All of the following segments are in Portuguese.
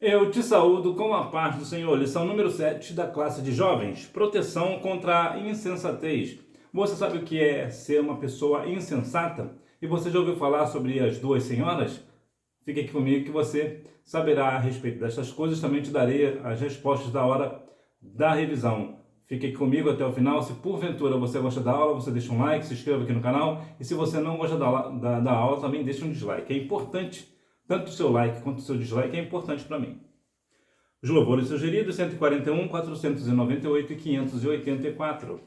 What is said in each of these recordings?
Eu te saúdo com a paz do Senhor. Lição número 7 da classe de jovens. Proteção contra a insensatez. Você sabe o que é ser uma pessoa insensata? E você já ouviu falar sobre as duas senhoras? Fique aqui comigo que você saberá a respeito dessas coisas. Também te darei as respostas da hora da revisão. Fique aqui comigo até o final. Se porventura você gosta da aula, você deixa um like, se inscreva aqui no canal. E se você não gosta da aula, também deixa um dislike. É importante. Tanto o seu like quanto o seu dislike é importante para mim. Os louvores sugeridos: 141, 498 e 584.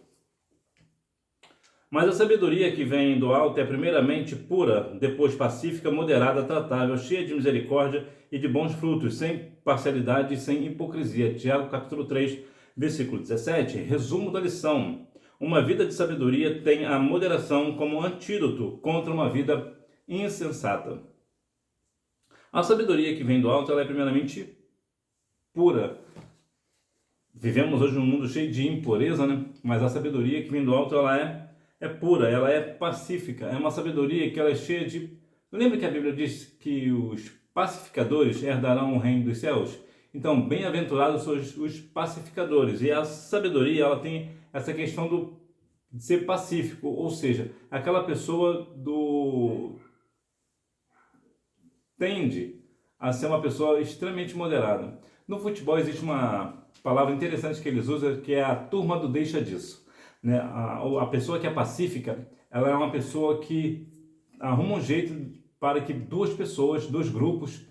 Mas a sabedoria que vem do alto é primeiramente pura, depois pacífica, moderada, tratável, cheia de misericórdia e de bons frutos, sem parcialidade e sem hipocrisia. Tiago capítulo 3, versículo 17. Resumo da lição: uma vida de sabedoria tem a moderação como antídoto contra uma vida insensata. A sabedoria que vem do alto ela é primeiramente pura. Vivemos hoje num mundo cheio de impureza, né? Mas a sabedoria que vem do alto ela é pura, ela é pacífica. É uma sabedoria que ela é cheia de... Lembra que a Bíblia diz que os pacificadores herdarão o reino dos céus? Então, bem-aventurados são os pacificadores. E a sabedoria ela tem essa questão de ser pacífico, ou seja, aquela pessoa tende a ser uma pessoa extremamente moderada. No futebol existe uma palavra interessante que eles usam, que é a turma do deixa disso. Né? A pessoa que é pacífica, ela é uma pessoa que arruma um jeito para que duas pessoas, dois grupos,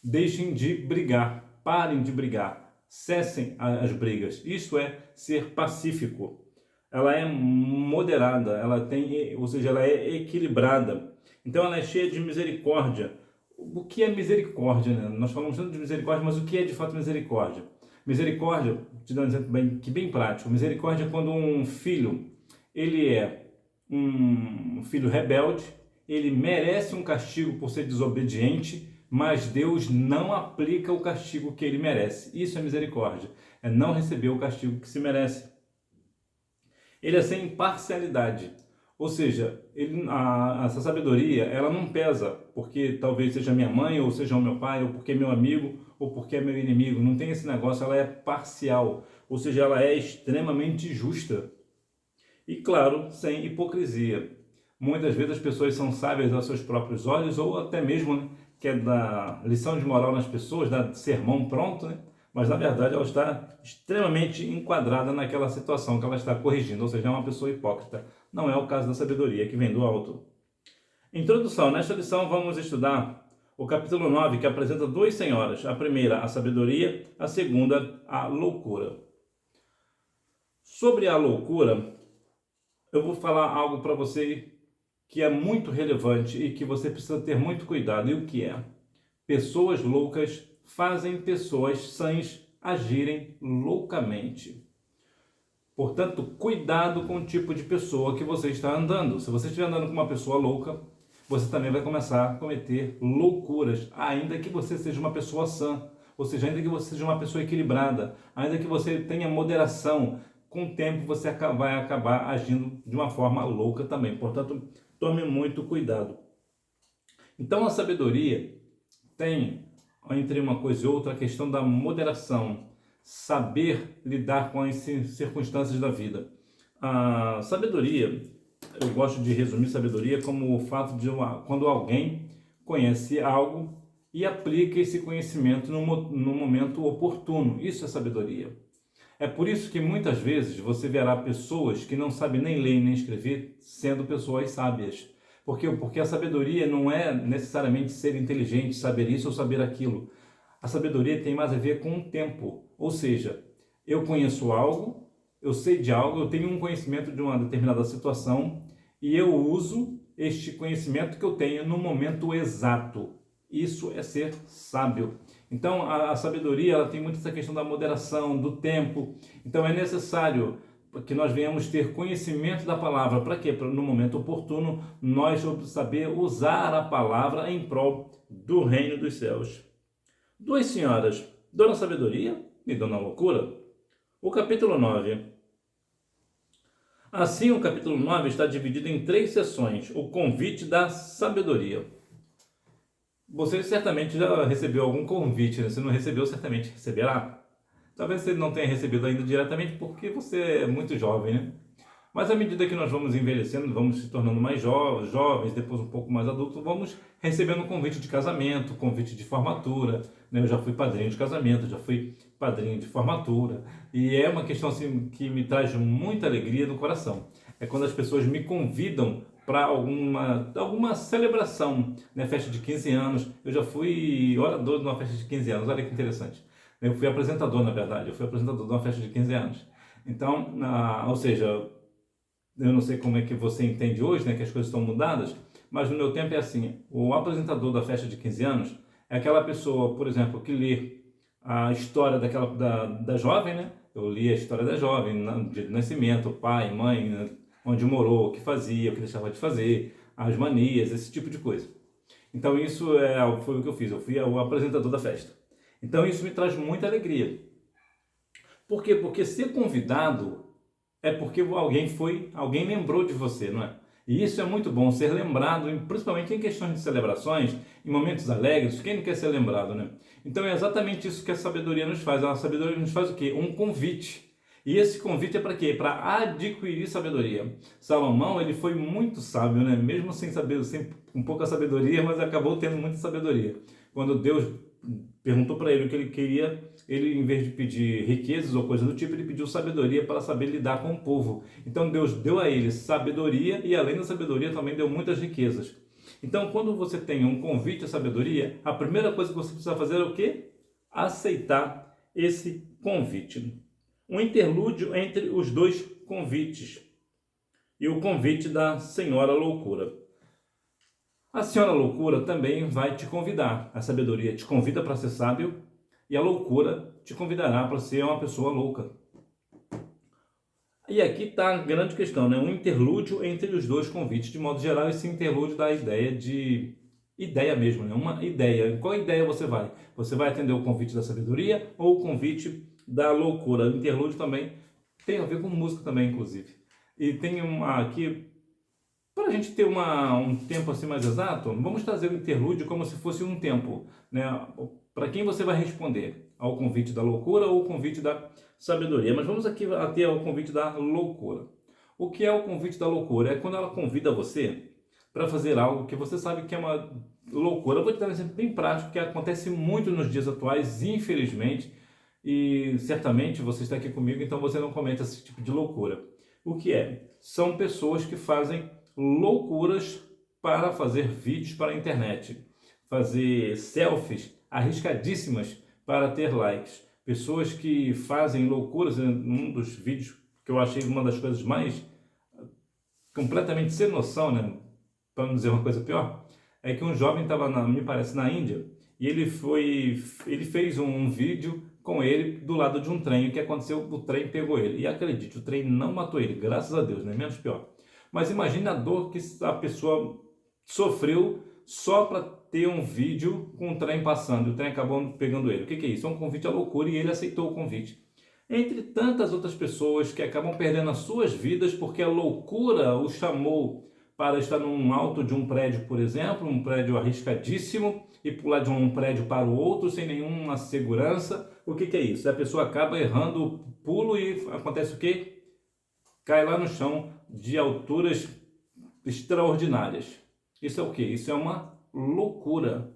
deixem de brigar, parem de brigar, cessem as brigas. Isso é ser pacífico. Ela é moderada, ela tem, ou seja, ela é equilibrada. Então ela é cheia de misericórdia. O que é misericórdia, né? Nós falamos tanto de misericórdia, mas o que é de fato misericórdia? Misericórdia, te dando um exemplo bem prático, misericórdia é quando um filho, ele é um filho rebelde, ele merece um castigo por ser desobediente, mas Deus não aplica o castigo que ele merece. Isso é misericórdia, é não receber o castigo que se merece. Ele é sem parcialidade. Ou seja, essa sabedoria, ela não pesa porque talvez seja minha mãe, ou seja o meu pai, ou porque é meu amigo, ou porque é meu inimigo. Não tem esse negócio, ela é parcial. Ou seja, ela é extremamente justa. E claro, sem hipocrisia. Muitas vezes as pessoas são sábias aos seus próprios olhos, ou até mesmo, né, que é da lição de moral nas pessoas, da sermão pronto, né? Mas na verdade ela está extremamente enquadrada naquela situação que ela está corrigindo, ou seja, é uma pessoa hipócrita. Não é o caso da sabedoria que vem do alto. Introdução. Nesta lição vamos estudar o capítulo 9, que apresenta duas senhoras. A primeira, a sabedoria, a segunda, a loucura. Sobre a loucura, eu vou falar algo para você que é muito relevante e que você precisa ter muito cuidado. E o que é? Pessoas loucas fazem pessoas sãs agirem loucamente. Portanto, cuidado com o tipo de pessoa que você está andando. Se você estiver andando com uma pessoa louca, você também vai começar a cometer loucuras, ainda que você seja uma pessoa sã, ou seja, ainda que você seja uma pessoa equilibrada, ainda que você tenha moderação, com o tempo você vai acabar agindo de uma forma louca também. Portanto, tome muito cuidado. Então, a sabedoria tem, entre uma coisa e outra, a questão da moderação, saber lidar com as circunstâncias da vida. A sabedoria, eu gosto de resumir sabedoria como o fato de quando alguém conhece algo e aplica esse conhecimento no momento oportuno. Isso é sabedoria. É por isso que muitas vezes você verá pessoas que não sabem nem ler nem escrever sendo pessoas sábias. Por quê? Porque a sabedoria não é necessariamente ser inteligente, saber isso ou saber aquilo. A sabedoria tem mais a ver com o tempo. Ou seja, eu conheço algo, eu sei de algo, eu tenho um conhecimento de uma determinada situação e eu uso este conhecimento que eu tenho no momento exato. Isso é ser sábio. Então, a sabedoria ela tem muito essa questão da moderação, do tempo. Então, é necessário que nós venhamos ter conhecimento da palavra. Para quê? Para no momento oportuno nós saber usar a palavra em prol do reino dos céus. Duas senhoras, Dona Sabedoria e Dona Loucura. O capítulo 9. Assim, o capítulo 9 está dividido em três seções. O convite da sabedoria. Você certamente já recebeu algum convite, né? Se não recebeu, certamente receberá. Talvez você não tenha recebido ainda diretamente porque você é muito jovem, né? Mas à medida que nós vamos envelhecendo, vamos se tornando mais jovens, depois um pouco mais adultos, vamos recebendo convite de casamento, convite de formatura, né? Eu já fui padrinho de casamento, já fui padrinho de formatura, e é uma questão assim que me traz muita alegria no coração. É quando as pessoas me convidam para alguma celebração, né? Festa de 15 anos. Eu já fui orador de uma festa de 15 anos, olha que interessante. Eu fui apresentador, na verdade, eu fui apresentador de uma festa de 15 anos. Então, ou seja, eu não sei como é que você entende hoje, né, que as coisas estão mudadas, mas no meu tempo é assim, o apresentador da festa de 15 anos é aquela pessoa, por exemplo, que lê a história da jovem, né? Eu li a história da jovem, dia de nascimento, pai, mãe, né, onde morou, o que fazia, o que deixava de fazer, as manias, esse tipo de coisa. Então isso foi o que eu fiz, eu fui o apresentador da festa. Então isso me traz muita alegria. Por quê? Porque ser convidado é porque alguém lembrou de você, não é? E isso é muito bom, ser lembrado, principalmente em questões de celebrações, em momentos alegres, quem não quer ser lembrado, né? Então é exatamente isso que a sabedoria nos faz. A sabedoria nos faz o quê? Um convite. E esse convite é para quê? Para adquirir sabedoria. Salomão, ele foi muito sábio, né? Mesmo sem saber, com pouca sabedoria, mas acabou tendo muita sabedoria. Quando Deus perguntou para ele o que ele queria, ele, em vez de pedir riquezas ou coisa do tipo, ele pediu sabedoria para saber lidar com o povo. Então Deus deu a ele sabedoria e, além da sabedoria, também deu muitas riquezas. Então, quando você tem um convite à sabedoria, a primeira coisa que você precisa fazer é o quê? Aceitar esse convite. Um interlúdio entre os dois convites. E o convite da Senhora Loucura. A Senhora Loucura também vai te convidar. A sabedoria te convida para ser sábio e a loucura te convidará para ser uma pessoa louca. E aqui está a grande questão, né? Um interlúdio entre os dois convites. De modo geral, esse interlúdio dá a ideia de ideia mesmo, né? Uma ideia. Em qual ideia você vai? Você vai atender o convite da sabedoria ou o convite da loucura? O interlúdio também tem a ver com música também, inclusive. E tem aqui, para a gente ter um tempo assim mais exato, vamos trazer o interlúdio como se fosse um tempo, né? Para quem você vai responder? Ao convite da loucura ou ao convite da sabedoria? Mas vamos aqui até ao convite da loucura. O que é o convite da loucura? É quando ela convida você para fazer algo que você sabe que é uma loucura. Eu vou te dar um exemplo bem prático que acontece muito nos dias atuais, infelizmente, e certamente você está aqui comigo, então você não comete esse tipo de loucura. O que é? São pessoas que fazem loucuras para fazer vídeos para a internet, fazer selfies arriscadíssimas para ter likes. Pessoas que fazem loucuras, um dos vídeos que eu achei uma das coisas mais completamente sem noção, né? Para não dizer uma coisa pior, é que um jovem estava, me parece, na Índia, e ele fez um vídeo com ele do lado de um trem. O que aconteceu? O trem pegou ele. E acredite, o trem não matou ele, graças a Deus, né? Menos pior. Mas imagine a dor que a pessoa sofreu só para ter um vídeo com o trem passando. O trem acabou pegando ele. O que é isso? É um convite à loucura e ele aceitou o convite. Entre tantas outras pessoas que acabam perdendo as suas vidas porque a loucura o chamou para estar num alto de um prédio, por exemplo, um prédio arriscadíssimo, e pular de um prédio para o outro sem nenhuma segurança. O que é isso? A pessoa acaba errando o pulo e acontece o quê? Cai lá no chão de alturas extraordinárias. Isso é o quê? Isso é uma loucura.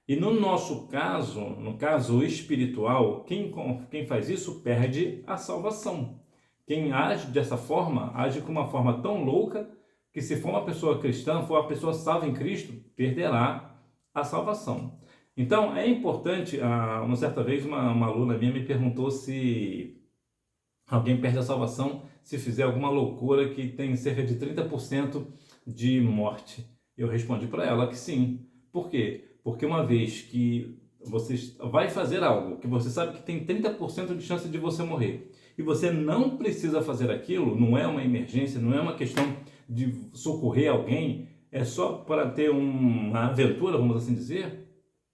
E no nosso caso, no caso espiritual, quem faz isso perde a salvação. Quem age dessa forma, age com uma forma tão louca que, se for uma pessoa cristã, for uma pessoa salva em Cristo, perderá a salvação. Então, é importante, uma certa vez uma aluna minha me perguntou se alguém perde a salvação se fizer alguma loucura que tem cerca de 30% de morte. Eu respondi para ela que sim. Por quê? Porque uma vez que você vai fazer algo que você sabe que tem 30% de chance de você morrer, e você não precisa fazer aquilo, não é uma emergência, não é uma questão de socorrer alguém, é só para ter uma aventura, vamos assim dizer,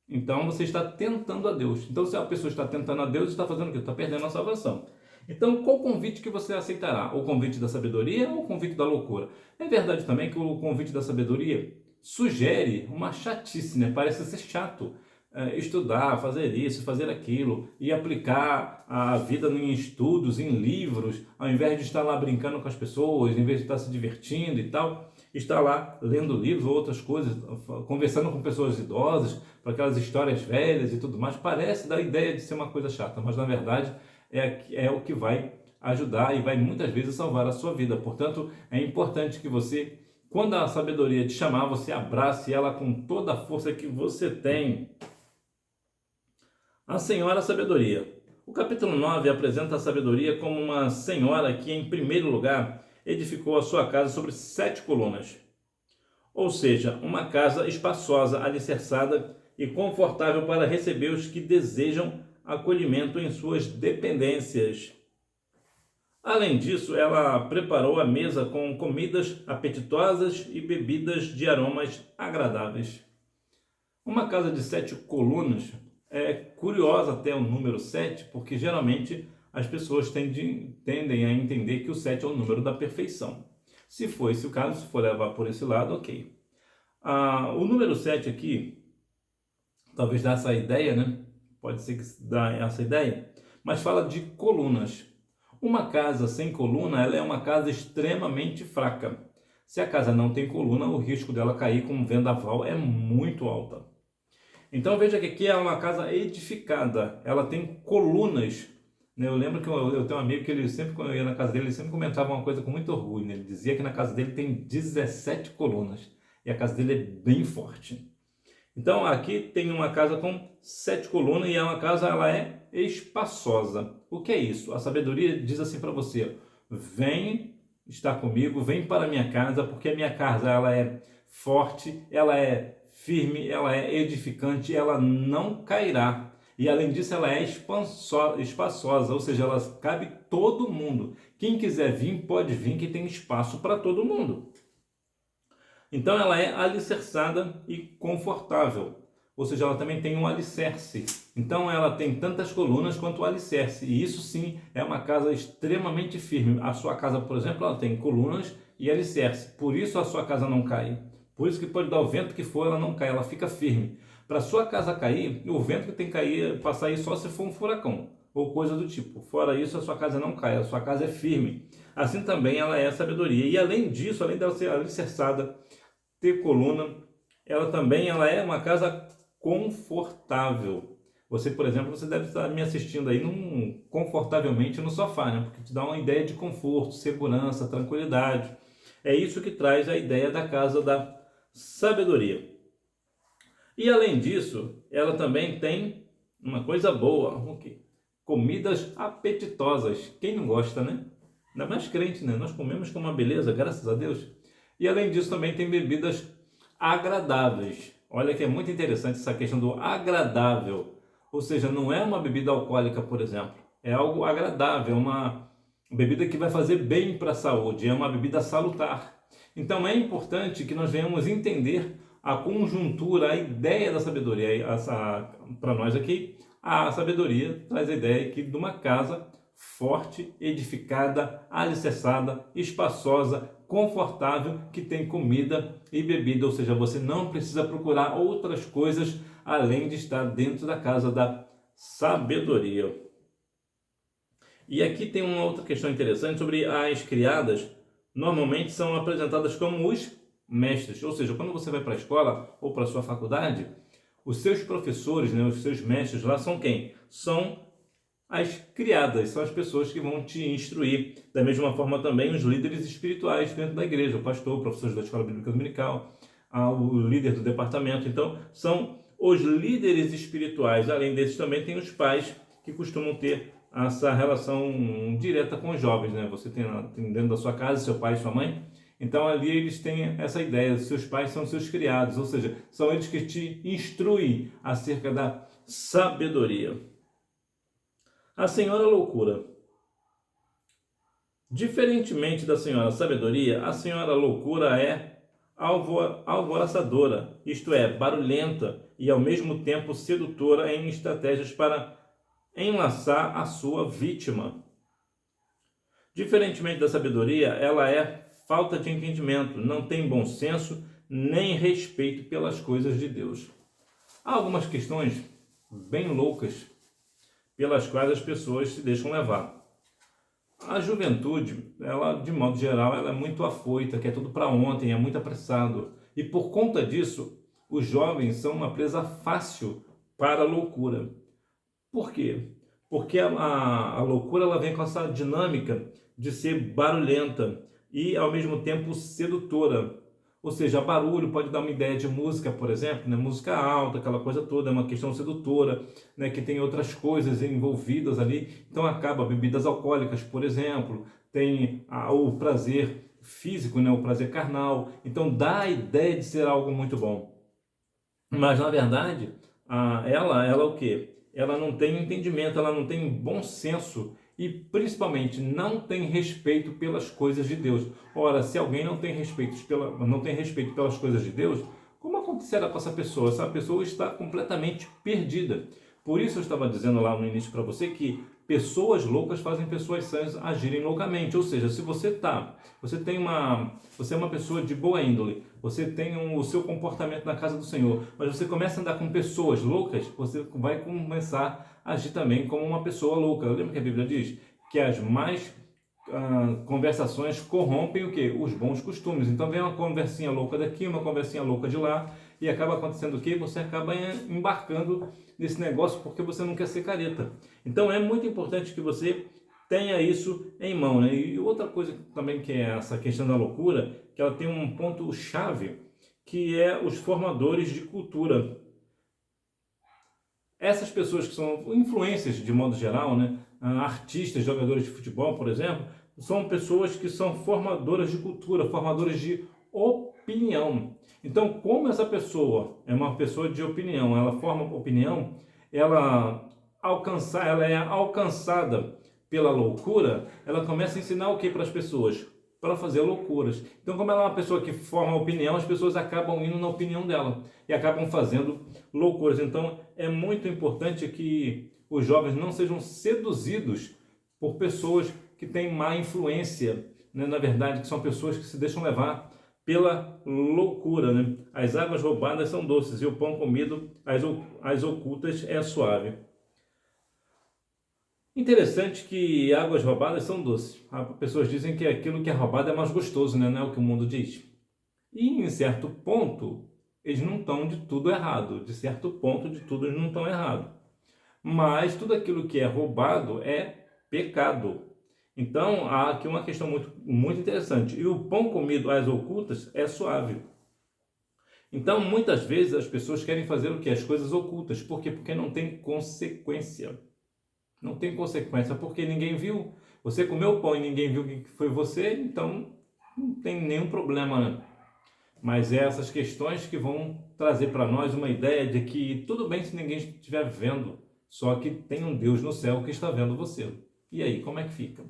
então você está tentando a Deus. Então, se a pessoa está tentando a Deus, está fazendo o quê? Está perdendo a salvação. Então, qual convite que você aceitará? O convite da sabedoria ou o convite da loucura? É verdade também que o convite da sabedoria sugere uma chatice, né? Parece ser chato estudar, fazer isso, fazer aquilo e aplicar a vida em estudos, em livros, ao invés de estar lá brincando com as pessoas, em vez de estar se divertindo e tal, estar lá lendo livros ou outras coisas, conversando com pessoas idosas, para aquelas histórias velhas e tudo mais. Parece dar a ideia de ser uma coisa chata, mas na verdade é o que vai ajudar e vai muitas vezes salvar a sua vida. Portanto, é importante que você, quando a sabedoria te chamar, você abrace ela com toda a força que você tem. A Senhora Sabedoria. O capítulo 9 apresenta a sabedoria como uma senhora que, em primeiro lugar, edificou a sua casa sobre 7 colunas. Ou seja, uma casa espaçosa, alicerçada e confortável para receber os que desejam acolhimento em suas dependências. Além disso, ela preparou a mesa com comidas apetitosas e bebidas de aromas agradáveis. Uma casa de 7 colunas é curiosa até o número 7, porque geralmente as pessoas tendem a entender que o 7 é o número da perfeição. Se for esse o caso, se for levar por esse lado, ok. O número 7 aqui, talvez dá essa ideia, né? Pode ser que dá essa ideia, mas fala de colunas. Uma casa sem coluna, ela é uma casa extremamente fraca. Se a casa não tem coluna, o risco dela cair com um vendaval é muito alto. Então veja que aqui é uma casa edificada, ela tem colunas, né? Eu lembro que eu tenho um amigo que ele sempre, quando eu ia na casa dele, ele sempre comentava uma coisa com muito orgulho, né? Ele dizia que na casa dele tem 17 colunas e a casa dele é bem forte. Então aqui tem uma casa com 7 colunas e uma casa, ela é espaçosa. O que é isso? A sabedoria diz assim para você: vem estar comigo, vem para a minha casa, porque a minha casa ela é forte, ela é firme, ela é edificante, ela não cairá. E além disso, ela é espaçosa, ou seja, ela cabe todo mundo. Quem quiser vir, pode vir, que tem espaço para todo mundo. Então ela é alicerçada e confortável, ou seja, ela também tem um alicerce. Então ela tem tantas colunas quanto o alicerce, e isso sim é uma casa extremamente firme. A sua casa, por exemplo, ela tem colunas e alicerce, por isso a sua casa não cai. Por isso que pode dar o vento que for, ela não cai, ela fica firme. Para sua casa cair, o vento que tem que cair, passar aí só se for um furacão ou coisa do tipo. Fora isso, a sua casa não cai, a sua casa é firme. Assim também ela é sabedoria. E além disso, além dela ser alicerçada, ter coluna, ela é uma casa confortável. Você, por exemplo, você deve estar me assistindo aí confortavelmente no sofá, né? Porque te dá uma ideia de conforto, segurança, tranquilidade. É isso que traz a ideia da casa da sabedoria. E além disso, ela também tem uma coisa boa, okay? Comidas apetitosas. Quem não gosta, né? Ainda mais crente, né? Nós comemos com uma beleza, graças a Deus. E além disso também tem bebidas agradáveis. Olha que é muito interessante essa questão do agradável. Ou seja, não é uma bebida alcoólica, por exemplo. É algo agradável, uma bebida que vai fazer bem para a saúde. É uma bebida salutar. Então é importante que nós venhamos entender a conjuntura, a ideia da sabedoria. Para nós aqui, a sabedoria traz a ideia aqui de uma casa forte, edificada, alicerçada, espaçosa, confortável, que tem comida e bebida, ou seja, você não precisa procurar outras coisas além de estar dentro da casa da sabedoria. E aqui tem uma outra questão interessante sobre as criadas. Normalmente são apresentadas como os mestres, ou seja, quando você vai para a escola ou para a sua faculdade, os seus professores, né, os seus mestres lá são quem? São as criadas, são as pessoas que vão te instruir. Da mesma forma também os líderes espirituais dentro da igreja, o pastor, professores da escola bíblica dominical, o líder do departamento. Então, são os líderes espirituais. Além desses também tem os pais, que costumam ter essa relação direta com os jovens, né? Você tem dentro da sua casa seu pai e sua mãe, então ali eles têm essa ideia, seus pais são seus criados, ou seja, são eles que te instruem acerca da sabedoria. A Senhora Loucura. Diferentemente da Senhora Sabedoria, a Senhora Loucura é alvoroçadora, isto é, barulhenta e ao mesmo tempo sedutora em estratégias para enlaçar a sua vítima. Diferentemente da sabedoria, ela é falta de entendimento, não tem bom senso, nem respeito pelas coisas de Deus. Há algumas questões bem loucas pelas quais as pessoas se deixam levar. A juventude, ela, de modo geral, ela é muito afoita, quer tudo para ontem, é muito apressado. E por conta disso, os jovens são uma presa fácil para a loucura. Por quê? Porque a loucura ela vem com essa dinâmica de ser barulhenta e, ao mesmo tempo, sedutora. Ou seja, barulho pode dar uma ideia de música, por exemplo, né? Música alta, aquela coisa toda, é uma questão sedutora, né? Que tem outras coisas envolvidas ali. Então acaba bebidas alcoólicas, por exemplo, tem o prazer físico, né? O prazer carnal. Então dá a ideia de ser algo muito bom. Mas na verdade, ela o quê? Ela não tem entendimento, ela não tem bom senso e principalmente não tem respeito pelas coisas de Deus. Ora, se alguém não tem respeito pelas coisas de Deus, como acontecerá com essa pessoa? Essa pessoa está completamente perdida. Por isso eu estava dizendo lá no início para você que pessoas loucas fazem pessoas sãs agirem loucamente. Ou seja, se você você é uma pessoa de boa índole, você tem o seu comportamento na casa do Senhor, mas você começa a andar com pessoas loucas, você vai começar a agir também como uma pessoa louca. Lembra que a Bíblia diz que as más conversações corrompem o quê? Os bons costumes. Então vem uma conversinha louca daqui, uma conversinha louca de lá, e acaba acontecendo o quê? Você acaba embarcando nesse negócio porque você não quer ser careta. Então é muito importante que você tenha isso em mão, né? E outra coisa também que é essa questão da loucura, que ela tem um ponto chave, que é os formadores de cultura. Essas pessoas que são influências de modo geral, né? Artistas, jogadores de futebol, por exemplo, são pessoas que são formadoras de cultura, formadores de opinião. Então, como essa pessoa é uma pessoa de opinião, ela forma opinião, ela é alcançada pela loucura, ela começa a ensinar o que para as pessoas? Para fazer loucuras. Então, como ela é uma pessoa que forma opinião, as pessoas acabam indo na opinião dela e acabam fazendo loucuras. Então, é muito importante que os jovens não sejam seduzidos por pessoas que têm má influência, né? Na verdade, que são pessoas que se deixam levar pela loucura, né? As águas roubadas são doces e o pão comido, as ocultas, é suave. Interessante que águas roubadas são doces. As pessoas dizem que aquilo que é roubado é mais gostoso, né? Não é o que o mundo diz. E em certo ponto, eles não estão de tudo errado. De certo ponto, de tudo eles não estão errados. Mas tudo aquilo que é roubado é pecado. Então, há aqui uma questão muito, muito interessante. E o pão comido às ocultas é suave. Então, muitas vezes as pessoas querem fazer o quê? As coisas ocultas. Por quê? Porque não tem consequência. Não tem consequência porque ninguém viu. Você comeu pão e ninguém viu que foi você, então não tem nenhum problema, né? Mas é essas questões que vão trazer para nós uma ideia de que tudo bem se ninguém estiver vendo, só que tem um Deus no céu que está vendo você. E aí, como é que fica?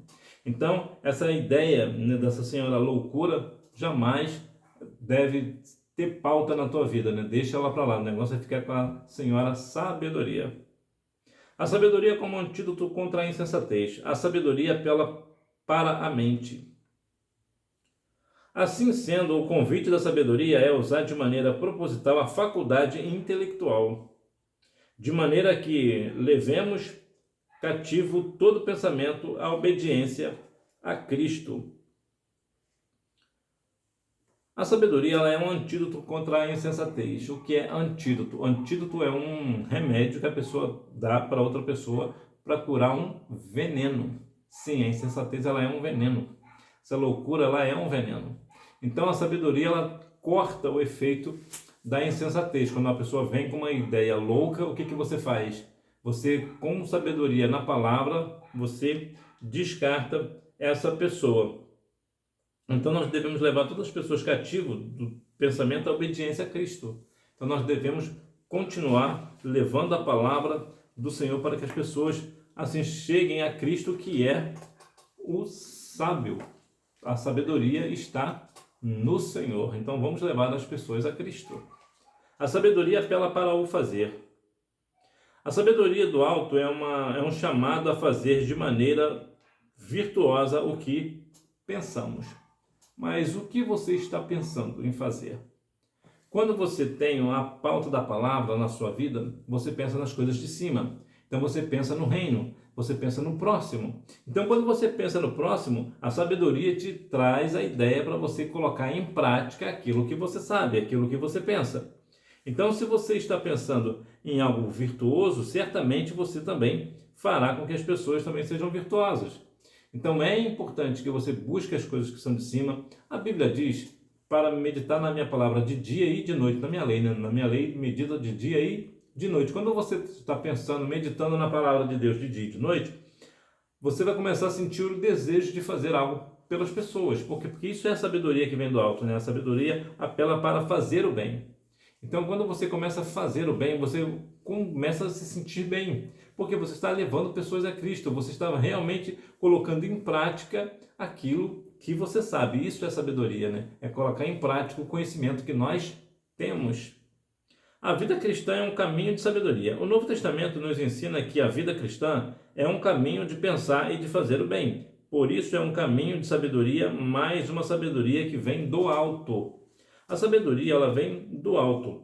Então, essa ideia, né, dessa senhora loucura jamais deve ter pauta na tua vida, né? Deixa ela para lá, o negócio é ficar com a senhora sabedoria. A sabedoria como antídoto contra a insensatez. A sabedoria apela para a mente. Assim sendo, o convite da sabedoria é usar de maneira proposital a faculdade intelectual, de maneira que levemos cativo todo pensamento à obediência a Cristo. A sabedoria ela é um antídoto contra a insensatez. O que é antídoto? Antídoto é um remédio que a pessoa dá para outra pessoa para curar um veneno. Sim, a insensatez ela é um veneno. Essa loucura ela é um veneno. Então a sabedoria ela corta o efeito da insensatez. Quando a pessoa vem com uma ideia louca, o que você faz? Você, com sabedoria na palavra, você descarta essa pessoa. Então nós devemos levar todas as pessoas cativas do pensamento à obediência a Cristo. Então nós devemos continuar levando a palavra do Senhor para que as pessoas assim cheguem a Cristo, que é o sábio. A sabedoria está no Senhor. Então vamos levar as pessoas a Cristo. A sabedoria apela para o fazer. A sabedoria do alto é um chamado a fazer de maneira virtuosa o que pensamos. Mas o que você está pensando em fazer? Quando você tem a pauta da palavra na sua vida, você pensa nas coisas de cima. Então você pensa no reino, você pensa no próximo. Então quando você pensa no próximo, a sabedoria te traz a ideia para você colocar em prática aquilo que você sabe, aquilo que você pensa. Então se você está pensando em algo virtuoso, certamente você também fará com que as pessoas também sejam virtuosas. Então é importante que você busque as coisas que são de cima. A Bíblia diz para meditar na minha palavra de dia e de noite, na minha lei, né? Na minha lei medita de dia e de noite. Quando você está pensando, meditando na palavra de Deus de dia e de noite, você vai começar a sentir o desejo de fazer algo pelas pessoas. Porque isso é a sabedoria que vem do alto, né? A sabedoria apela para fazer o bem. Então, quando você começa a fazer o bem, você começa a se sentir bem, porque você está levando pessoas a Cristo, você está realmente colocando em prática aquilo que você sabe. Isso é sabedoria, né? É colocar em prática o conhecimento que nós temos. A vida cristã é um caminho de sabedoria. O Novo Testamento nos ensina que a vida cristã é um caminho de pensar e de fazer o bem. Por isso é um caminho de sabedoria, mais uma sabedoria que vem do alto. A sabedoria, ela vem do alto.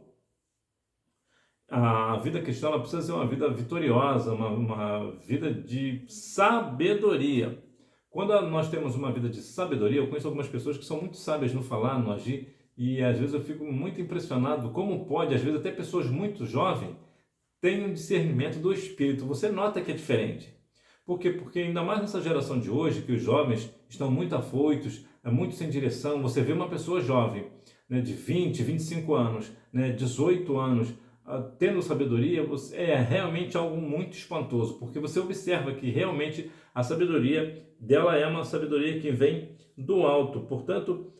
A vida cristã, ela precisa ser uma vida vitoriosa, uma vida de sabedoria. Quando nós temos uma vida de sabedoria, eu conheço algumas pessoas que são muito sábias no falar, no agir, e às vezes eu fico muito impressionado como pode, às vezes até pessoas muito jovens, têm um discernimento do espírito. Você nota que é diferente. Por quê? Porque ainda mais nessa geração de hoje, que os jovens estão muito afoitos, muito sem direção. Você vê uma pessoa jovem, né, de 20, 25 anos, né, 18 anos, tendo sabedoria, é realmente algo muito espantoso, porque você observa que realmente a sabedoria dela é uma sabedoria que vem do alto. Portanto,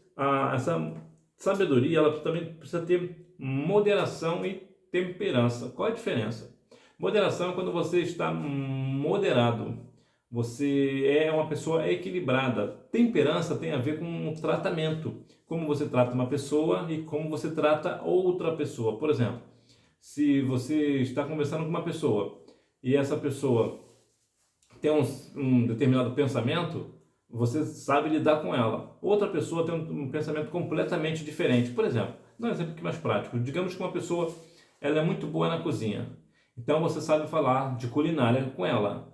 essa sabedoria, ela também precisa ter moderação e temperança. Qual a diferença? Moderação é quando você está moderado, você é uma pessoa equilibrada. Temperança tem a ver com o tratamento, como você trata uma pessoa e como você trata outra pessoa. Por exemplo, se você está conversando com uma pessoa e essa pessoa tem um determinado pensamento, você sabe lidar com ela. Outra pessoa tem um pensamento completamente diferente. Por exemplo, dá um exemplo aqui mais prático. Digamos que uma pessoa ela é muito boa na cozinha. Então você sabe falar de culinária com ela.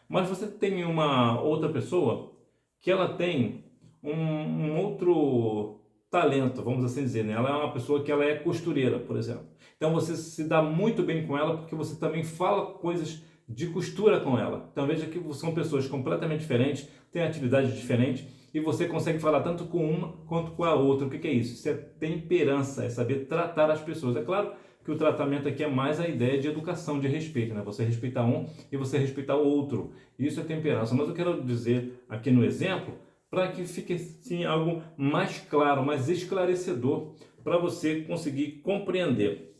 Mas você tem uma outra pessoa que ela tem um outro talento, vamos assim dizer, né? Ela é uma pessoa que ela é costureira, por exemplo. Então você se dá muito bem com ela porque você também fala coisas de costura com ela. Então veja que são pessoas completamente diferentes, têm atividades diferentes e você consegue falar tanto com uma quanto com a outra. O que é isso? Isso é temperança, é saber tratar as pessoas. É claro que o tratamento aqui é mais a ideia de educação, de respeito, né? Você respeitar um e você respeitar o outro. Isso é temperança. Mas eu quero dizer aqui no exemplo, para que fique assim, algo mais claro, mais esclarecedor, para você conseguir compreender.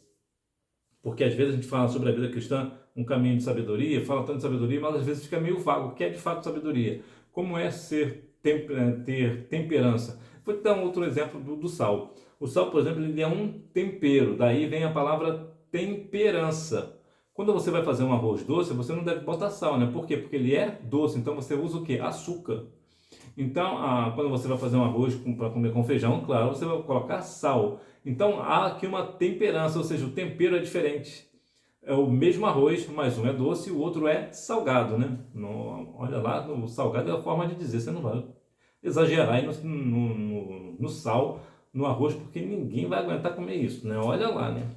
Porque às vezes a gente fala sobre a vida cristã, um caminho de sabedoria, fala tanto de sabedoria, mas às vezes fica meio vago. O que é de fato sabedoria? Como é ter temperança? Vou te dar um outro exemplo do sal. O sal, por exemplo, ele é um tempero, daí vem a palavra temperança. Quando você vai fazer um arroz doce, você não deve botar sal, né? Por quê? Porque ele é doce, então você usa o quê? Açúcar. Então, quando você vai fazer um arroz para comer com feijão, claro, você vai colocar sal. Então, há aqui uma temperança, ou seja, o tempero é diferente. É o mesmo arroz, mas um é doce e o outro é salgado, né? Olha lá, o salgado é a forma de dizer, você não vai exagerar aí no sal, no arroz, porque ninguém vai aguentar comer isso, né? Olha lá, né?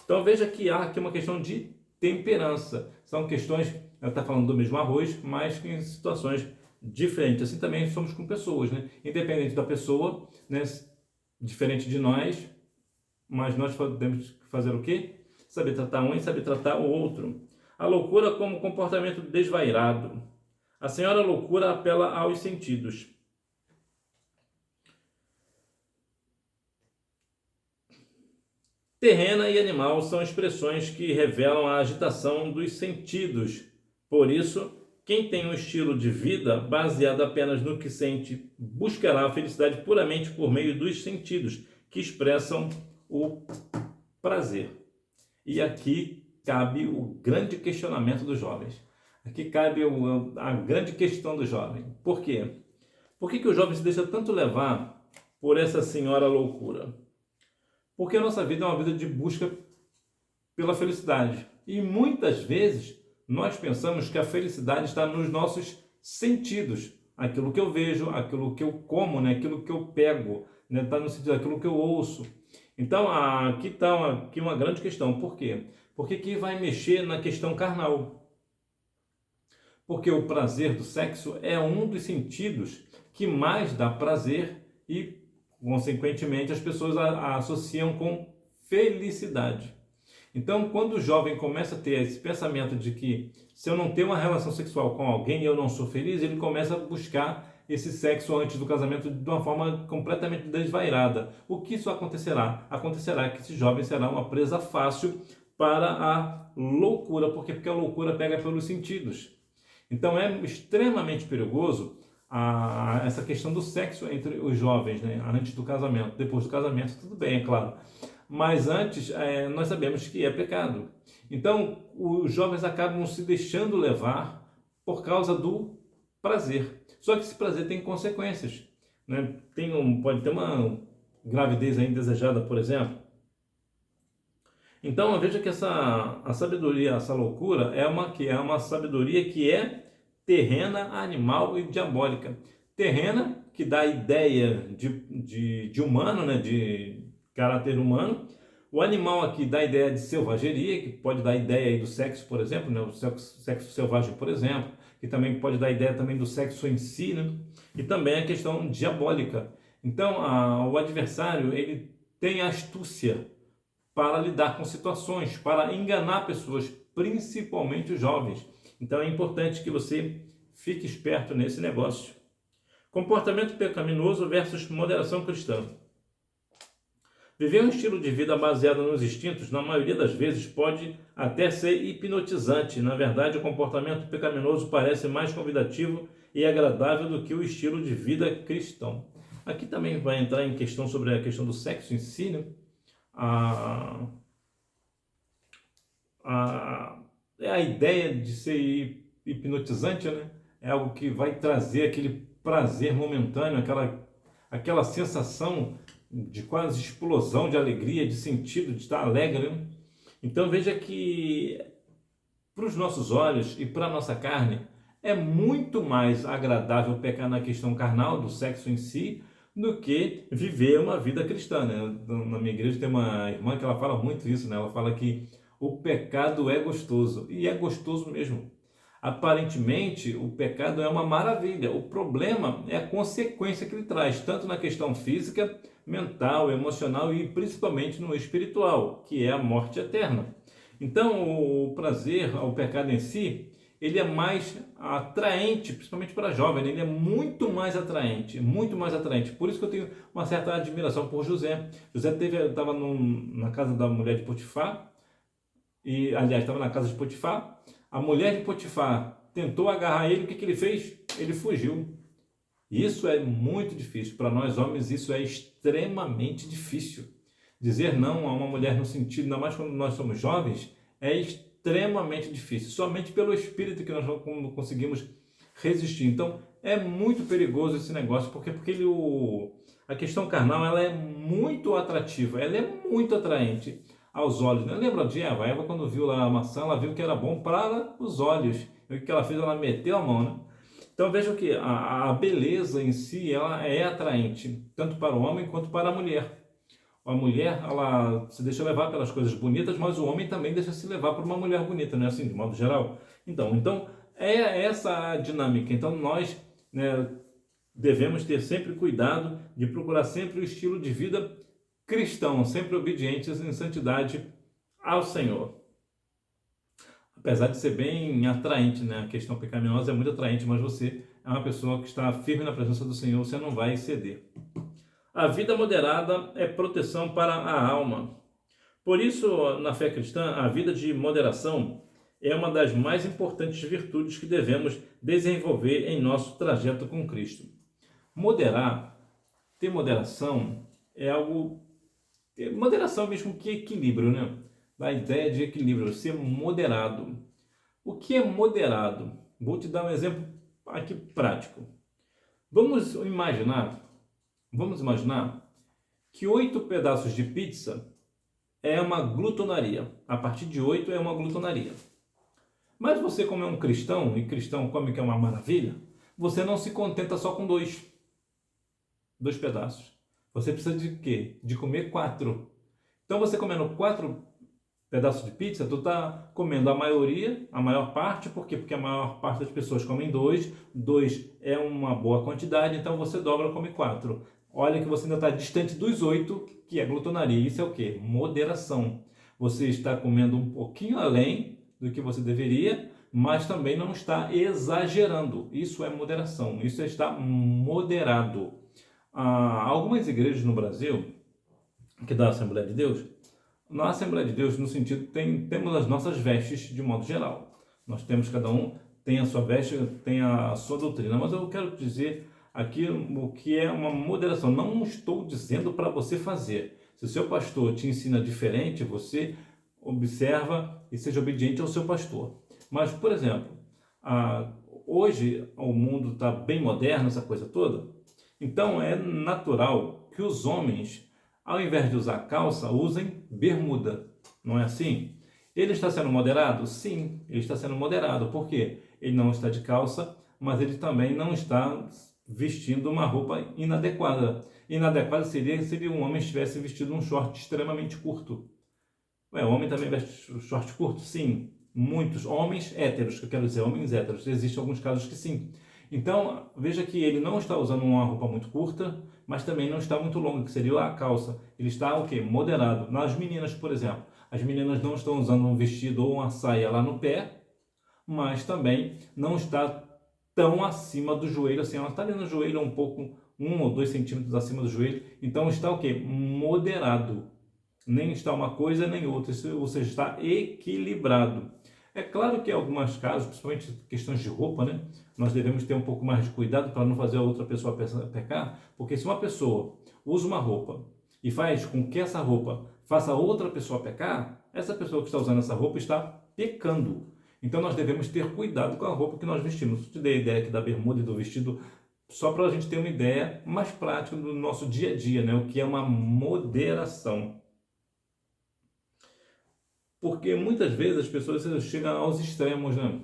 Então, veja que há aqui uma questão de temperança. São questões, ela está falando do mesmo arroz, mas em situações diferentes. Assim também somos com pessoas, né? Independente da pessoa, né? Diferente de nós, mas nós podemos fazer o quê? Saber tratar um e saber tratar o outro. A loucura como comportamento desvairado. A senhora loucura apela aos sentidos. Terrena e animal são expressões que revelam a agitação dos sentidos. Por isso, quem tem um estilo de vida baseado apenas no que sente, buscará a felicidade puramente por meio dos sentidos, que expressam o prazer. E aqui cabe o grande questionamento dos jovens. Aqui cabe a grande questão do jovem. Por quê? Por que o jovem se deixa tanto levar por essa senhora loucura? Porque a nossa vida é uma vida de busca pela felicidade. E muitas vezes nós pensamos que a felicidade está nos nossos sentidos. Aquilo que eu vejo, aquilo que eu como, né? Aquilo que eu pego, né? Está no sentido daquilo que eu ouço. Então, aqui está aqui uma grande questão. Por quê? Porque aqui vai mexer na questão carnal. Porque o prazer do sexo é um dos sentidos que mais dá prazer e, consequentemente, as pessoas a associam com felicidade. Então, quando o jovem começa a ter esse pensamento de que se eu não tenho uma relação sexual com alguém eu não sou feliz, ele começa a buscar esse sexo antes do casamento de uma forma completamente desvairada. O que isso acontecerá? Acontecerá que esse jovem será uma presa fácil para a loucura. Por quê? Porque a loucura pega pelos sentidos. Então, é extremamente perigoso essa questão do sexo entre os jovens, né? Antes do casamento. Depois do casamento, tudo bem, é claro. Mas antes, nós sabemos que é pecado. Então, os jovens acabam se deixando levar por causa do prazer. Só que esse prazer tem consequências, né? Pode ter uma gravidez indesejada, por exemplo. Então, veja que a sabedoria, essa loucura, é uma sabedoria que é terrena, animal e diabólica. Terrena, que dá a ideia de humano, né? De caráter humano. O animal aqui dá a ideia de selvageria, que pode dar a ideia aí do sexo, por exemplo, né? O sexo selvagem, por exemplo, que também pode dar a ideia também do sexo em si, né? E também a questão diabólica. Então, o adversário, ele tem astúcia para lidar com situações, para enganar pessoas, principalmente os jovens. Então, é importante que você fique esperto nesse negócio. Comportamento pecaminoso versus moderação cristã. Viver um estilo de vida baseado nos instintos, na maioria das vezes, pode até ser hipnotizante. Na verdade, o comportamento pecaminoso parece mais convidativo e agradável do que o estilo de vida cristão. Aqui também vai entrar em questão sobre a questão do sexo em si, né? É a ideia de ser hipnotizante, né? É algo que vai trazer aquele prazer momentâneo, aquela sensação de quase explosão de alegria, de sentido, de estar alegre, né? Então veja que para os nossos olhos e para a nossa carne é muito mais agradável pecar na questão carnal do sexo em si do que viver uma vida cristã, né? Na minha igreja tem uma irmã que ela fala muito isso, né? Ela fala que o pecado é gostoso, e é gostoso mesmo. Aparentemente, o pecado é uma maravilha. O problema é a consequência que ele traz, tanto na questão física, mental, emocional e principalmente no espiritual, que é a morte eterna. Então, o prazer ao pecado em si, ele é mais atraente, principalmente para jovem, ele é muito mais atraente, muito mais atraente. Por isso que eu tenho uma certa admiração por José. José estava na casa da mulher de Potifar, e aliás, estava na casa de Potifar. A mulher de Potifar tentou agarrar ele, o que ele fez? Ele fugiu. Isso é muito difícil. Para nós homens, isso é extremamente difícil. Dizer não a uma mulher no sentido, ainda mais quando nós somos jovens, é extremamente difícil. Somente pelo espírito que nós não conseguimos resistir. Então, é muito perigoso esse negócio, porque a questão carnal ela é muito atrativa, ela é muito atraente aos olhos. Né? Lembra de Eva? Eva, quando viu lá a maçã, ela viu que era bom para os olhos. E o que ela fez? Ela meteu a mão, né? Então vejam que a beleza em si ela é atraente, tanto para o homem quanto para a mulher. A mulher, ela se deixa levar pelas coisas bonitas, mas o homem também deixa se levar por uma mulher bonita, né? Assim, de modo geral. Então é essa a dinâmica. Então nós, né, devemos ter sempre cuidado de procurar sempre o estilo de vida cristão, sempre obedientes em santidade ao Senhor. Apesar de ser bem atraente, né? A questão pecaminosa é muito atraente, mas você é uma pessoa que está firme na presença do Senhor, você não vai ceder. A vida moderada é proteção para a alma. Por isso, na fé cristã, a vida de moderação é uma das mais importantes virtudes que devemos desenvolver em nosso trajeto com Cristo. Moderar, ter moderação, é algo... Moderação mesmo que equilíbrio, né? Da ideia de equilíbrio, ser moderado. O que é moderado? Vou te dar um exemplo aqui prático. Vamos imaginar que 8 pedaços de pizza é uma glutonaria. A partir de 8 é uma glutonaria. Mas você, como é um cristão, e cristão come que é uma maravilha, você não se contenta só com dois pedaços. Você precisa de quê? De comer 4. Então você comendo 4 pedaços de pizza, tu tá comendo a maioria, a maior parte, por quê? Porque a maior parte das pessoas comem 2, 2 é uma boa quantidade, então você dobra e come 4. Olha que você ainda está distante dos 8, que é glutonaria. Isso é o quê? Moderação. Você está comendo um pouquinho além do que você deveria, mas também não está exagerando. Isso é moderação, isso é estar moderado. Algumas igrejas no Brasil, que dá a Assembleia de Deus, na Assembleia de Deus, no sentido, temos as nossas vestes de modo geral. Nós temos, cada um tem a sua veste, tem a sua doutrina. Mas eu quero dizer aqui o que é uma moderação. Não estou dizendo para você fazer. Se o seu pastor te ensina diferente, você observa e seja obediente ao seu pastor. Mas, por exemplo, hoje o mundo está bem moderno, essa coisa toda. Então é natural que os homens, ao invés de usar calça, usem bermuda. Não é assim? Ele está sendo moderado? Sim, ele está sendo moderado. Por quê? Ele não está de calça, mas ele também não está vestindo uma roupa inadequada. Inadequada seria se um homem estivesse vestido um short extremamente curto. O homem também veste short curto? Sim. Muitos homens héteros, que eu quero dizer, homens héteros. Existem alguns casos que sim. Então, veja que ele não está usando uma roupa muito curta, mas também não está muito longa, que seria a calça. Ele está o quê? Moderado. Nas meninas, por exemplo, as meninas não estão usando um vestido ou uma saia lá no pé, mas também não está tão acima do joelho, assim, ela está ali no joelho um pouco, 1 ou 2 centímetros acima do joelho, então está o quê? Moderado. Nem está uma coisa nem outra, ou seja, está equilibrado. É claro que em alguns casos, principalmente questões de roupa, né, nós devemos ter um pouco mais de cuidado para não fazer a outra pessoa pecar, porque se uma pessoa usa uma roupa e faz com que essa roupa faça outra pessoa pecar, essa pessoa que está usando essa roupa está pecando. Então nós devemos ter cuidado com a roupa que nós vestimos. Eu te dei a ideia aqui da bermuda e do vestido, só para a gente ter uma ideia mais prática do nosso dia a dia, né, o que é uma moderação. Porque muitas vezes as pessoas chegam aos extremos, né?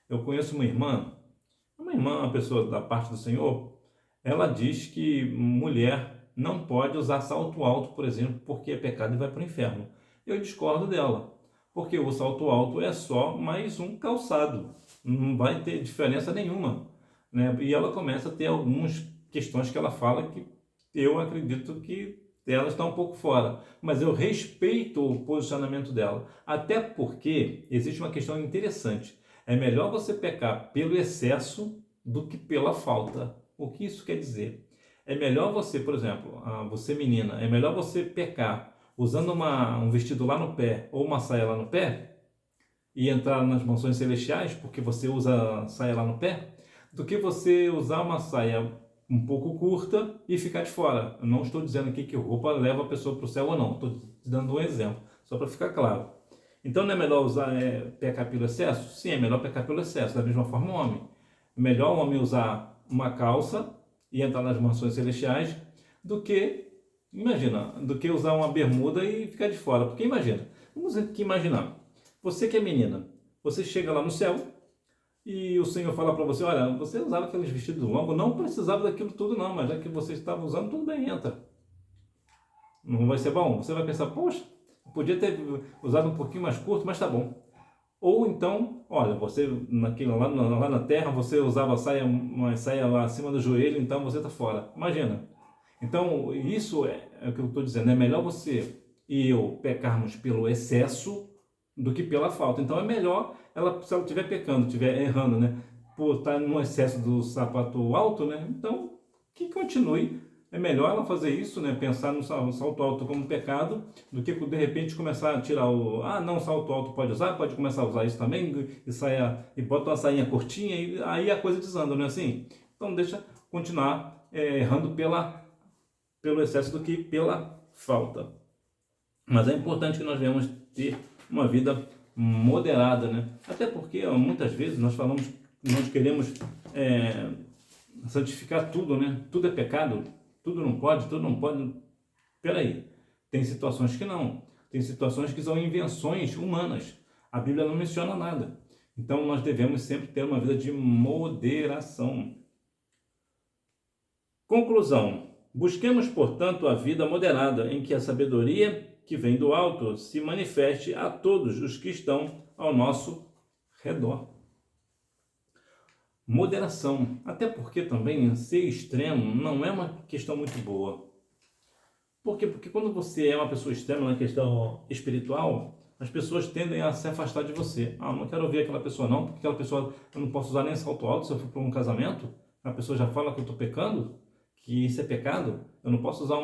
Eu conheço uma pessoa da parte do Senhor, ela diz que mulher não pode usar salto alto, por exemplo, porque é pecado e vai para o inferno. Eu discordo dela, porque o salto alto é só mais um calçado, não vai ter diferença nenhuma, né? E ela começa a ter algumas questões que ela fala que eu acredito que ela está um pouco fora, mas eu respeito o posicionamento dela, até porque existe uma questão interessante. É melhor você pecar pelo excesso do que pela falta. O que isso quer dizer? É melhor você, por exemplo, você menina, é melhor você pecar usando um vestido lá no pé ou uma saia lá no pé e entrar nas mansões celestiais porque você usa saia lá no pé, do que você usar uma saia um pouco curta e ficar de fora. Eu não estou dizendo aqui que roupa leva a pessoa para o céu ou não, estou dando um exemplo, só para ficar claro. Então não é melhor pecar pelo excesso? Sim, é melhor pecar pelo excesso, da mesma forma o homem. É melhor o homem usar uma calça e entrar nas mansões celestiais do que usar uma bermuda e ficar de fora. Porque imagina, vamos aqui imaginar, você que é menina, você chega lá no céu, e o Senhor fala para você, olha, você usava aqueles vestidos longos, não precisava daquilo tudo não, mas já que você estava usando, tudo bem, entra. Não vai ser bom? Você vai pensar, poxa, podia ter usado um pouquinho mais curto, mas tá bom. Ou então, olha, você lá na terra, você usava uma saia lá acima do joelho, então você está fora. Imagina. Então, isso é o que eu estou dizendo, é melhor você e eu pecarmos pelo excesso do que pela falta. Então é melhor se ela estiver pecando, estiver errando, né, por estar no excesso do sapato alto, né, então que continue. É melhor ela fazer isso, né, pensar no salto alto como pecado, do que de repente começar a tirar não, salto alto pode usar, pode começar a usar isso também, e bota uma sainha curtinha, e aí a coisa desanda, não é assim? Então deixa continuar errando pelo excesso do que pela falta. Mas é importante que nós venhamos ter uma vida moderada, né? Até porque muitas vezes nós queremos santificar tudo, né? Tudo é pecado, tudo não pode. Peraí, tem situações que não. Tem situações que são invenções humanas. A Bíblia não menciona nada. Então, nós devemos sempre ter uma vida de moderação. Conclusão. Busquemos, portanto, a vida moderada, em que a sabedoria que vem do alto se manifeste a todos os que estão ao nosso redor. Moderação. Até porque também ser extremo não é uma questão muito boa. Por quê? Porque quando você é uma pessoa extrema na questão espiritual, as pessoas tendem a se afastar de você. Ah, não quero ouvir aquela pessoa não, porque aquela pessoa, eu não posso usar nem salto alto se eu for para um casamento. A pessoa já fala que eu estou pecando, que isso é pecado. Eu não posso usar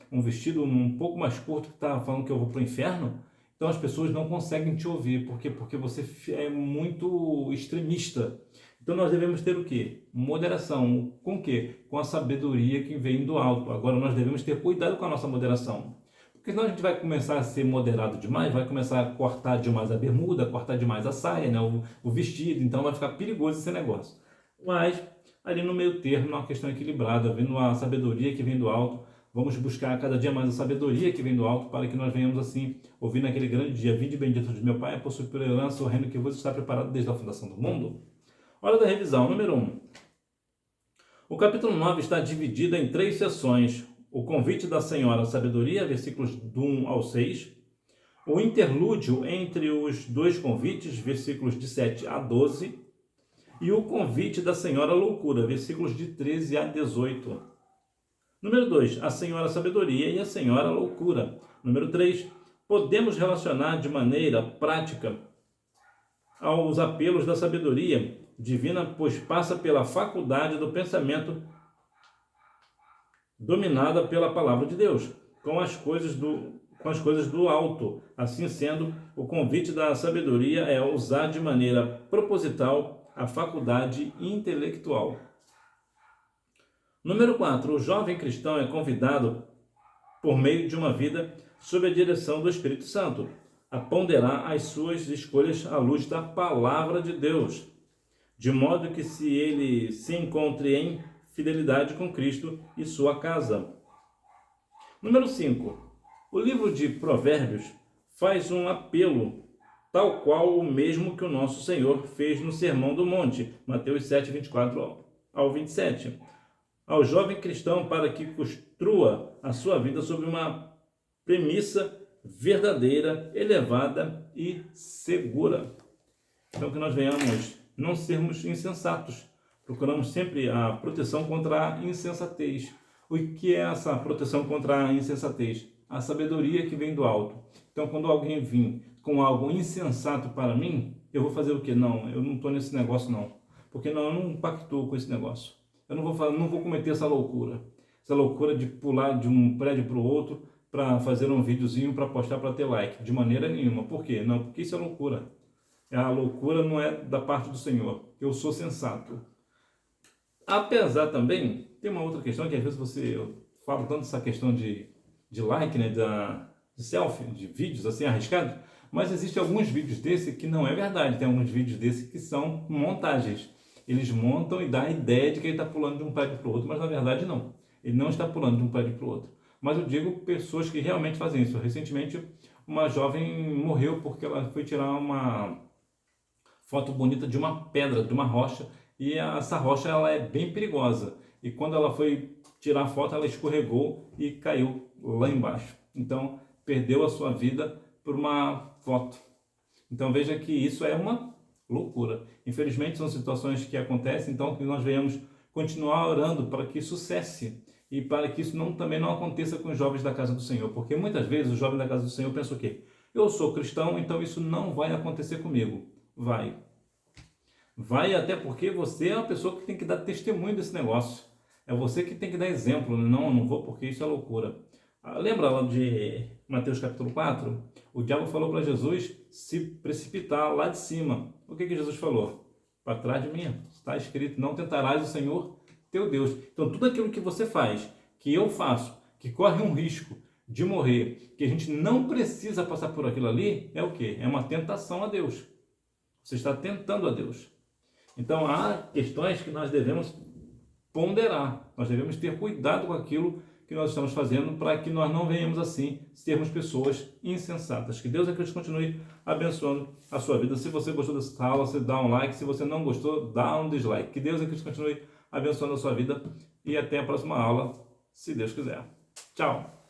um vestido um pouco mais curto que está falando que eu vou para o inferno. Então as pessoas não conseguem te ouvir. Por quê? Porque você é muito extremista. Então nós devemos ter o quê? Moderação. Com o quê? Com a sabedoria que vem do alto. Agora nós devemos ter cuidado com a nossa moderação. Porque senão a gente vai começar a ser moderado demais, vai começar a cortar demais a bermuda, cortar demais a saia, né? o vestido, então vai ficar perigoso esse negócio. Mas ali no meio termo, uma questão equilibrada, vendo a sabedoria que vem do alto, vamos buscar cada dia mais a sabedoria que vem do alto, para que nós venhamos assim, ouvir naquele grande dia, vinde bendito de meu Pai, possui por herança o reino que vos está preparado desde a fundação do mundo. Hora da revisão, número 1. O capítulo 9 está dividido em 3 seções. O convite da Senhora Sabedoria, versículos do 1 ao 6. O interlúdio entre os 2 convites, versículos de 7 a 12. E o convite da Senhora Loucura, versículos de 13 a 18. Número 2, a Senhora Sabedoria e a Senhora Loucura. Número 3, podemos relacionar de maneira prática aos apelos da sabedoria divina, pois passa pela faculdade do pensamento dominada pela palavra de Deus, com as coisas do alto. Assim sendo, o convite da sabedoria é usar de maneira proposital a faculdade intelectual. Número 4. O jovem cristão é convidado, por meio de uma vida sob a direção do Espírito Santo, a ponderar as suas escolhas à luz da palavra de Deus, de modo que ele se encontre em fidelidade com Cristo e sua casa. Número 5. O livro de Provérbios faz um apelo, tal qual o mesmo que o nosso Senhor fez no Sermão do Monte, Mateus 7, 24 ao 27, ao jovem cristão para que construa a sua vida sobre uma premissa verdadeira, elevada e segura. Então que nós venhamos não sermos insensatos. Procuramos sempre a proteção contra a insensatez. O que é essa proteção contra a insensatez? A sabedoria que vem do alto. Então, quando alguém vir com algo insensato para mim, eu vou fazer o quê? Não, eu não estou nesse negócio não. Porque não, eu não pactuo com esse negócio. Eu não vou cometer essa loucura. Essa loucura de pular de um prédio para o outro para fazer um videozinho para postar para ter like. De maneira nenhuma. Por quê? Não, porque isso é loucura. A loucura não é da parte do Senhor. Eu sou sensato. Apesar também, tem uma outra questão que às vezes eu falo tanto dessa questão de like, né, de selfie, de vídeos assim arriscados, mas existem alguns vídeos desse que não é verdade. Tem alguns vídeos desse que são montagens. Eles montam e dá a ideia de que ele está pulando de um prédio para o outro, mas na verdade não. Ele não está pulando de um prédio para o outro. Mas eu digo pessoas que realmente fazem isso. Recentemente, uma jovem morreu porque ela foi tirar uma foto bonita de uma pedra, de uma rocha, e essa rocha ela é bem perigosa. E quando ela foi tirar a foto, ela escorregou e caiu lá embaixo. Então, perdeu a sua vida por uma foto. Então, veja que isso é uma loucura. Infelizmente, são situações que acontecem, então que nós venhamos continuar orando para que isso cesse e para que isso também não aconteça com os jovens da casa do Senhor. Porque muitas vezes os jovens da casa do Senhor pensam o quê? Eu sou cristão, então isso não vai acontecer comigo. Vai. Vai, até porque você é uma pessoa que tem que dar testemunho desse negócio. É você que tem que dar exemplo. Não, não vou porque isso é loucura. Lembra lá de Mateus capítulo 4? O diabo falou para Jesus se precipitar lá de cima. O que Jesus falou? Para trás de mim, está escrito, não tentarás o Senhor teu Deus. Então tudo aquilo que você faz, que eu faço, que corre um risco de morrer, que a gente não precisa passar por aquilo ali, é o quê? É uma tentação a Deus. Você está tentando a Deus. Então, há questões que nós devemos ponderar. Nós devemos ter cuidado com aquilo que nós estamos fazendo para que nós não venhamos assim sermos pessoas insensatas. Que Deus é que continue abençoando a sua vida. Se você gostou dessa aula, você dá um like. Se você não gostou, dá um dislike. Que Deus é que continue abençoando a sua vida e até a próxima aula, se Deus quiser. Tchau!